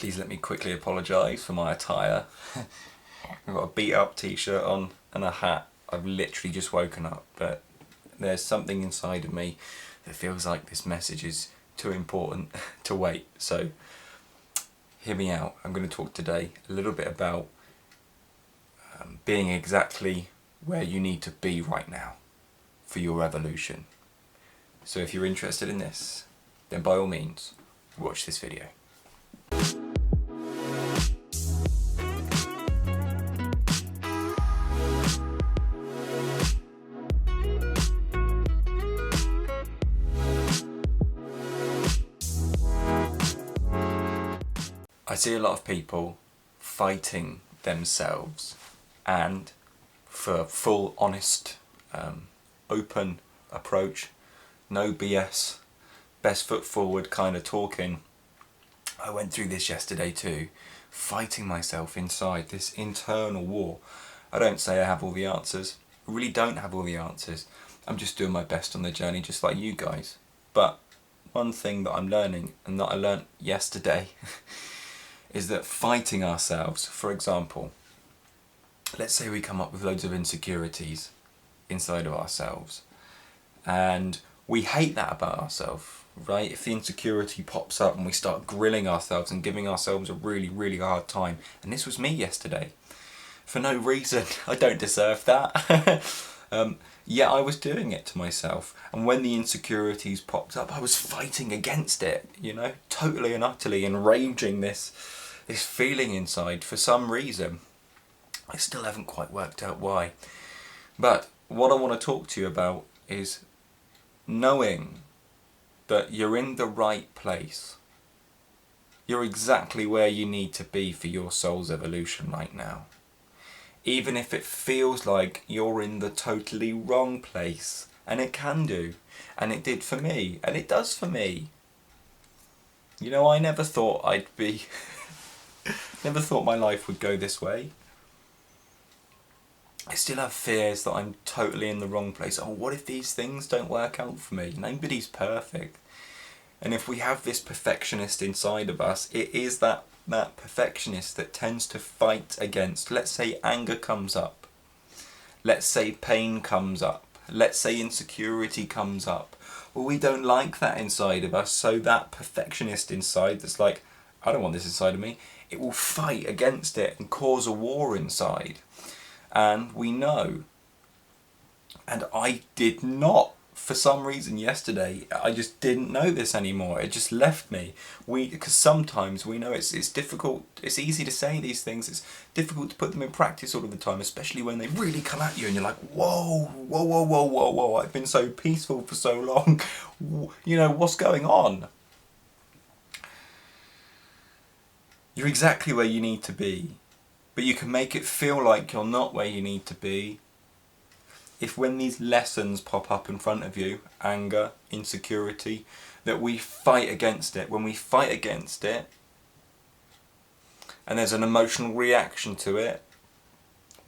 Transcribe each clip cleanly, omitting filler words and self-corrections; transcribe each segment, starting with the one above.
Please let me quickly apologise for my attire. I've got a beat up t-shirt on and a hat. I've literally just woken up, but there's something inside of me that feels like this message is too important to wait. So hear me out. I'm going to talk today a little bit about being exactly where you need to be right now for your evolution. So if you're interested in this, then by all means, watch this video. I see a lot of people fighting themselves, and for full, honest, open approach, no BS, best foot forward kind of talking. I went through this yesterday too, fighting myself inside this internal war. I don't say I have all the answers. I really don't have all the answers. I'm just doing my best on the journey, just like you guys. But one thing that I'm learning, and that I learnt yesterday, is that fighting ourselves, for example, let's say we come up with loads of insecurities inside of ourselves, and we hate that about ourselves, right? If the insecurity pops up and we start grilling ourselves and giving ourselves a really, really hard time, and this was me yesterday, for no reason, I don't deserve that. Yeah, I was doing it to myself, and when the insecurities popped up, I was fighting against it, you know, totally and utterly enraging this feeling inside for some reason. I still haven't quite worked out why. But what I want to talk to you about is knowing that you're in the right place. You're exactly where you need to be for your soul's evolution right now. Even if it feels like you're in the totally wrong place. And it can do. And it did for me. And it does for me. You know, I never thought I'd be... never thought my life would go this way. I still have fears that I'm totally in the wrong place. Oh, what if these things don't work out for me? Nobody's perfect. And if we have this perfectionist inside of us, it is that perfectionist that tends to fight against, let's say anger comes up, let's say pain comes up, let's say insecurity comes up. Well, we don't like that inside of us, so that perfectionist inside that's like, I don't want this inside of me, it will fight against it and cause a war inside. And we know, and I did not, for some reason yesterday, I just didn't know this anymore. It just left me. Because sometimes we know it's difficult, it's easy to say these things, it's difficult to put them in practice all of the time, especially when they really come at you and you're like, whoa, whoa, whoa, whoa, whoa, whoa, I've been so peaceful for so long. You know, what's going on? You're exactly where you need to be, but you can make it feel like you're not where you need to be if when these lessons pop up in front of you, anger, insecurity, that we fight against it. When we fight against it, and there's an emotional reaction to it,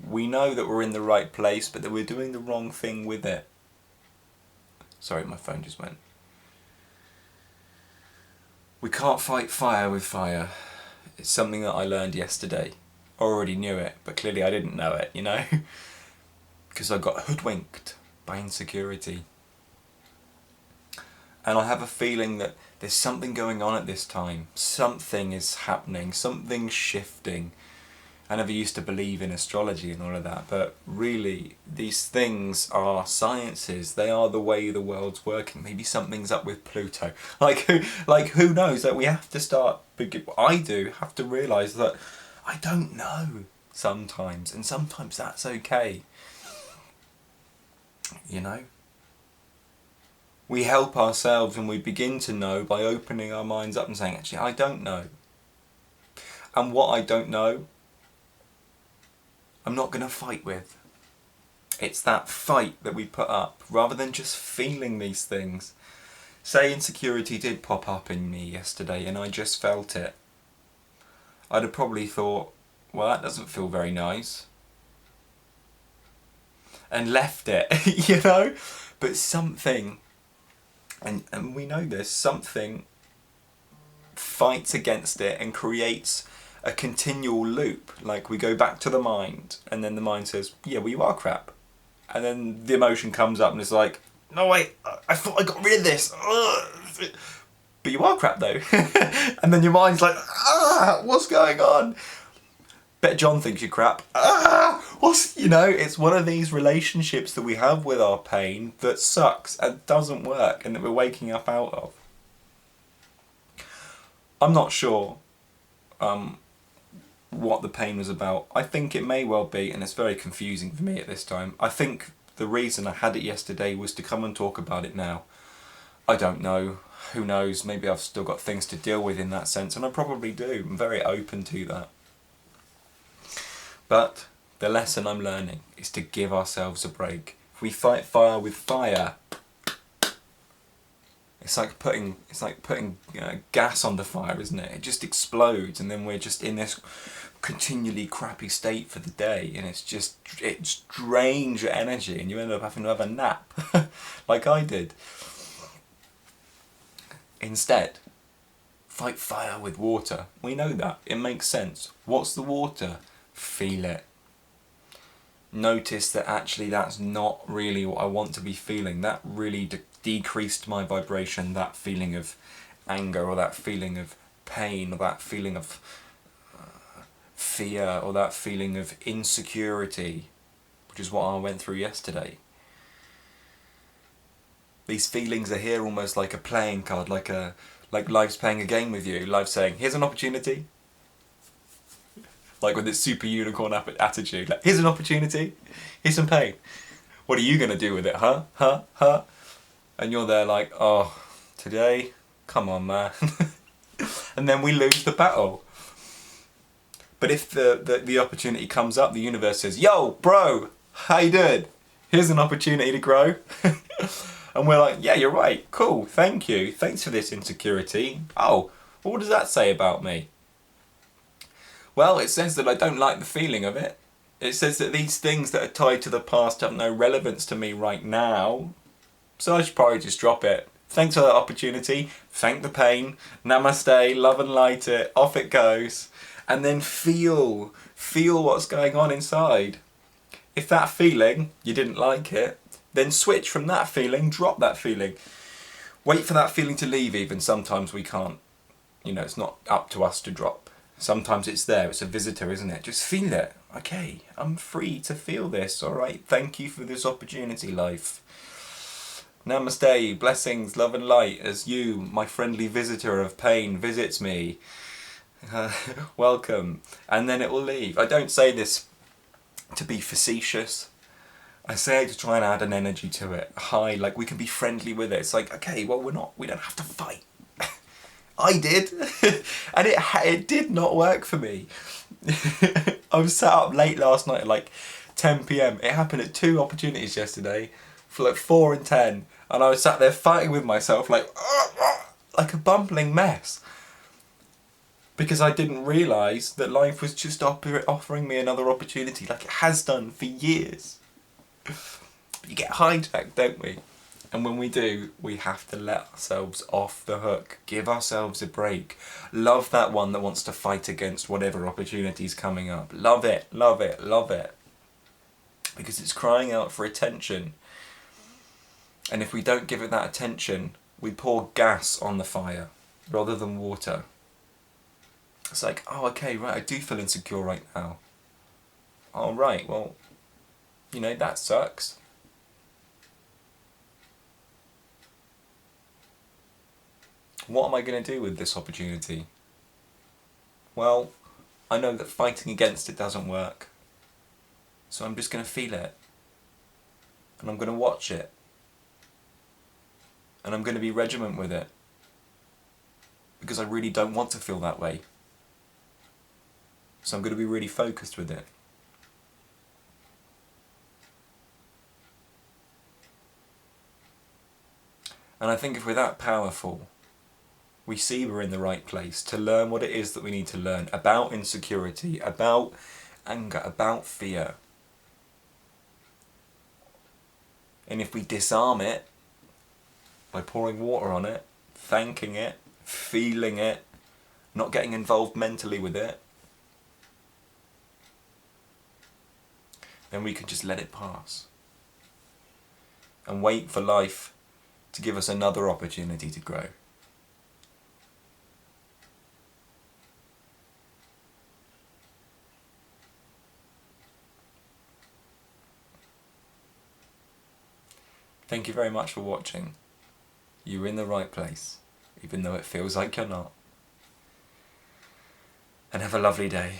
we know that we're in the right place, but that we're doing the wrong thing with it. Sorry, my phone just went. We can't fight fire with fire. It's something that I learned yesterday. I already knew it, but clearly I didn't know it, you know? Because I got hoodwinked by insecurity. And I have a feeling that there's something going on at this time. Something is happening, something's shifting. I never used to believe in astrology and all of that, but really these things are sciences. They are the way the world's working. Maybe something's up with Pluto. Like who knows? That we have to start, I do have to realise that I don't know sometimes, and sometimes that's okay. You know? We help ourselves and we begin to know by opening our minds up and saying, actually, I don't know. And what I don't know, I'm not going to fight with. It's that fight that we put up, rather than just feeling these things. Say insecurity did pop up in me yesterday and I just felt it. I'd have probably thought, well, that doesn't feel very nice. And left it, you know? But something, and we know this, something fights against it and creates a continual loop. Like, we go back to the mind, and then the mind says, yeah, well, you are crap. And then the emotion comes up and it's like, no wait, I thought I got rid of this. Ugh. But you are crap though. And then your mind's like, what's going on? Bet John thinks you're crap. It's one of these relationships that we have with our pain that sucks and doesn't work and that we're waking up out of. I'm not sure what the pain was about. I think it may well be, and it's very confusing for me at this time. I think the reason I had it yesterday was to come and talk about it now. I don't know. Who knows? Maybe I've still got things to deal with in that sense, and I probably do. I'm very open to that. But the lesson I'm learning is to give ourselves a break. If we fight fire with fire, it's like putting gas on the fire, isn't it? It just explodes, and then we're just in this continually crappy state for the day, and it drains your energy, and you end up having to have a nap, like I did. Instead, fight fire with water. We know that. It makes sense. What's the water? Feel it. Notice that actually that's not really what I want to be feeling. That really decreased my vibration, that feeling of anger, or that feeling of pain, or that feeling of fear, or that feeling of insecurity, which is what I went through yesterday. These feelings are here almost like a playing card, like life's playing a game with you. Life's saying, here's an opportunity. Like with its super unicorn attitude. Like, here's an opportunity, here's some pain. What are you going to do with it, huh? And you're there like, oh, today? Come on, man. And then we lose the battle. But if the opportunity comes up, the universe says, yo, bro, how you doing? Here's an opportunity to grow. And we're like, yeah, you're right, cool, thank you, thanks for this insecurity. Oh, well, what does that say about me? Well, it says that I don't like the feeling of it. It says that these things that are tied to the past have no relevance to me right now. So I should probably just drop it. Thanks for that opportunity. Thank the pain. Namaste, love and light it. Off it goes. And then feel what's going on inside. If that feeling, you didn't like it, then switch from that feeling, drop that feeling. Wait for that feeling to leave even. Sometimes we can't. It's not up to us to drop. Sometimes it's there, it's a visitor, isn't it? Just feel it. Okay, I'm free to feel this, alright? Thank you for this opportunity, life. Namaste, blessings, love and light, as you, my friendly visitor of pain, visits me. Welcome. And then it will leave. I don't say this to be facetious. I say it to try and add an energy to it. Hi, like we can be friendly with it. It's like, okay, well we don't have to fight. I did, and it did not work for me. I was sat up late last night at like 10 p.m. It happened at 2 opportunities yesterday, for like 4 and 10, and I was sat there fighting with myself like a bumbling mess. Because I didn't realise that life was just offering me another opportunity, like it has done for years. But you get hijacked, don't we? And when we do, we have to let ourselves off the hook. Give ourselves a break. Love that one that wants to fight against whatever opportunity's coming up. Love it, love it, love it. Because it's crying out for attention. And if we don't give it that attention, we pour gas on the fire rather than water. It's like, oh, okay, right, I do feel insecure right now. Oh, right, well, that sucks. What am I going to do with this opportunity? Well, I know that fighting against it doesn't work. So I'm just going to feel it. And I'm going to watch it. And I'm going to be regiment with it. Because I really don't want to feel that way. So I'm going to be really focused with it. And I think if we're that powerful, we see we're in the right place to learn what it is that we need to learn about insecurity, about anger, about fear. And if we disarm it by pouring water on it, thanking it, feeling it, not getting involved mentally with it, then we can just let it pass and wait for life to give us another opportunity to grow. Thank you very much for watching. You're in the right place, even though it feels like you're not. And have a lovely day.